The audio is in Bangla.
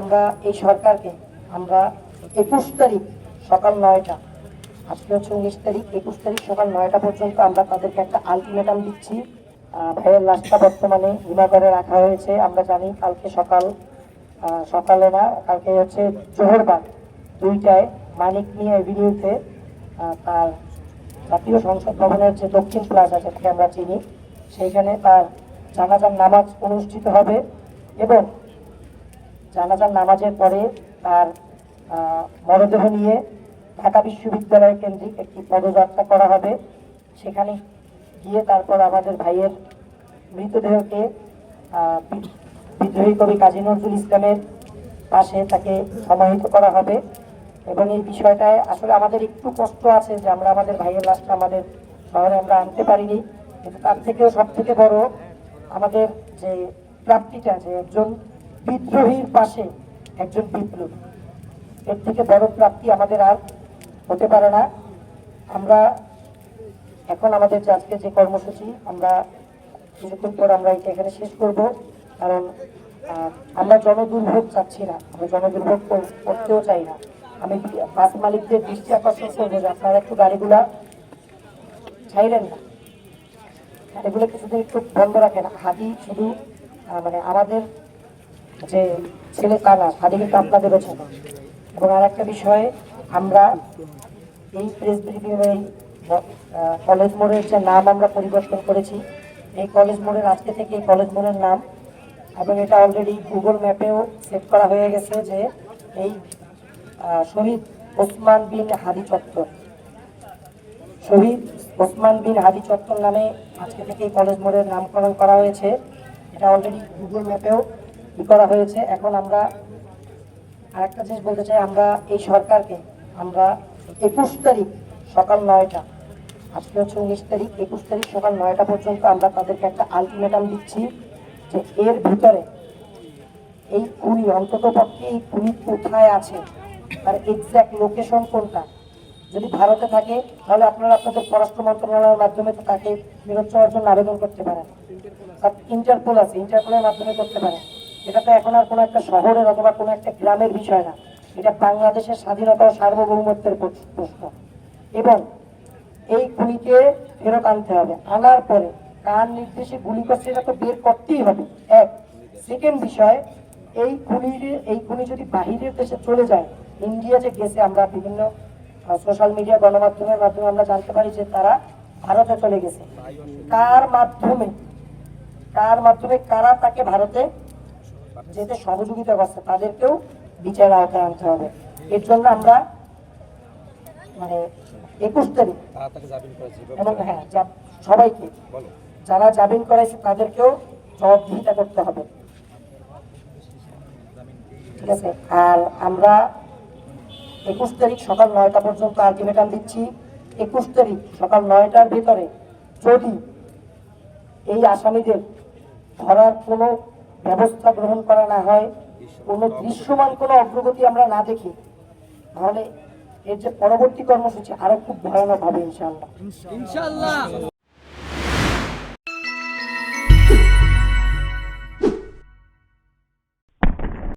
আমরা এই সরকারকে আমরা 21 তারিখ সকাল 9টা, আজকে হচ্ছে 19 তারিখ, 21 তারিখ সকাল 9টা পর্যন্ত আমরা তাদেরকে একটা আলটিমেটাম দিচ্ছি। ভাইয়ের লাশটা বর্তমানে হিমাগারে রাখা হয়েছে। আমরা জানি কালকে সকালে না, কালকে হচ্ছে জোহরবাগ 2টায় মানিক মিয়া এভিনিউতে তার জাতীয় সংসদ ভবনের যে দক্ষিণ প্লাজা, যেটাকে আমরা চিনি, সেইখানে তার জানাজার নামাজ অনুষ্ঠিত হবে এবং জানাজার নামাজের পরে তার মরদেহ নিয়ে ঢাকা বিশ্ববিদ্যালয় কেন্দ্রিক একটি পদযাত্রা করা হবে। সেখানে গিয়ে তারপর আমাদের ভাইয়ের মৃতদেহকে বিদ্রোহী কবি কাজী নজরুল ইসলামের পাশে তাকে সমাহিত করা হবে। এবং এই বিষয়টায় আসলে আমাদের একটু কষ্ট আছে যে আমরা আমাদের ভাইয়ের লাশটা আমাদের শহরে আমরা আনতে পারিনি, কিন্তু তার থেকেও সব থেকে বড় আমাদের যে প্রাপ্তিটা, যে একজন বিদ্রোহীর পাশে একজন বিপ্লবী, এর থেকে বড় প্রাপ্তি আমাদের আর হতে পারে না। আমরা এখন আমাদের আজকে যে কর্মসূচি, আমরা কিছুক্ষণ পর আমরা এটা এখানে শেষ করব, কারণ আমরা জনদুর্ভোগ চাচ্ছি না, আমরা জনদুর্ভোগ করতেও চাই না। আমি বাস মালিকদের দৃষ্টি আকর্ষণ করবো যে আপনারা একটু গাড়িগুলা ছাইলেন না, গাড়িগুলো কিছুদিন একটু বন্ধ রাখেন। হাদি শুধু মানে আমাদের যে ছেলে তা না, হাদি কিন্তু আপনাদেরও ছিল। এবং আর একটা বিষয়, আমরা এই প্রেস ব্রিফিং এই কলেজ মোড়ের যে নাম আমরা পরিবর্তন করেছি, এই কলেজ মোড়ের আজকে থেকে এই কলেজ মোড়ের নাম, এবং এটা অলরেডি গুগল ম্যাপেও সেট করা হয়ে গেছে যে এই শহীদ ওসমান বিন হাদি চত্বর, শহীদ ওসমান বিন হাদি চত্বর নামে আজকে থেকে এই কলেজ মোড়ের নামকরণ করা হয়েছে। এটা অলরেডি গুগল ম্যাপেও করা হয়েছে। এখন আমরা আরেকটা জিনিস বলতে চাই, আমরা এই সরকারকে আমরা 21 তারিখ সকাল 9টা, আজকে হচ্ছে 19 তারিখ, 21 তারিখ সকাল 9টা পর্যন্ত আমরা তাদেরকে একটা আলটিমেটাম দিচ্ছি যে এর ভিতরে এই খুনি, অন্তত পক্ষে এই খুনি কোথায় আছে, তার এক্সাক্ট লোকেশন কোনটা। যদি ভারতে থাকে তাহলে আপনারা আপনাদের পররাষ্ট্র মন্ত্রণালয়ের মাধ্যমে তাকে ফেরত চাওয়ার জন্য আবেদন করতে পারেন। ইন্টারপোল আছে, ইন্টারপোলের মাধ্যমে করতে পারেন। এটা তো এখন আর কোনো একটা শহরের অথবা কোনো একটা গ্রামের বিষয় না, এটা বাংলাদেশের স্বাধীনতা ও সার্বভৌমত্বের প্রশ্ন। এবং এই খুনিকে ফেরত আনতে হবে। আনার পরে কার নির্দেশে গুলি করছে এটা তো বের করতেই হবে। এক সেকেন্ড বিষয়, এই খুনি যদি বাহিরের দেশে চলে যায়, ইন্ডিয়া যে গেছে, আমরা বিভিন্ন সোশ্যাল মিডিয়া গণমাধ্যমের মাধ্যমে আমরা জানতে পারি যে তারা ভারতে চলে গেছে। কার মাধ্যমে কারা তাকে ভারতে যেতে সহযোগিতা করছে, তাদেরকেও বিচার আওতায় আনতে হবে। এর জন্য আমরা মানে 21 তারিখ এবং হ্যাঁ সবাইকে যারা জামিন করাইছে তাদেরকেও জবাবদিহিতা করতে হবে, ঠিক আছে। আর আমরা 21 তারিখ সকাল 9টা পর্যন্ত আলটিমেটাম দিচ্ছি। 21 তারিখ সকাল 9টার ভিতরে যদি এই আসামিদের ধরার কোনো ব্যবস্থা গ্রহণ করা না হয়, কোনো দৃশ্যমান কোনো অগ্রগতি আমরা না দেখি, তাহলে এর যে পরবর্তী কর্মসূচি আরো খুব ভয়ানক হবে ইনশাআল্লাহ।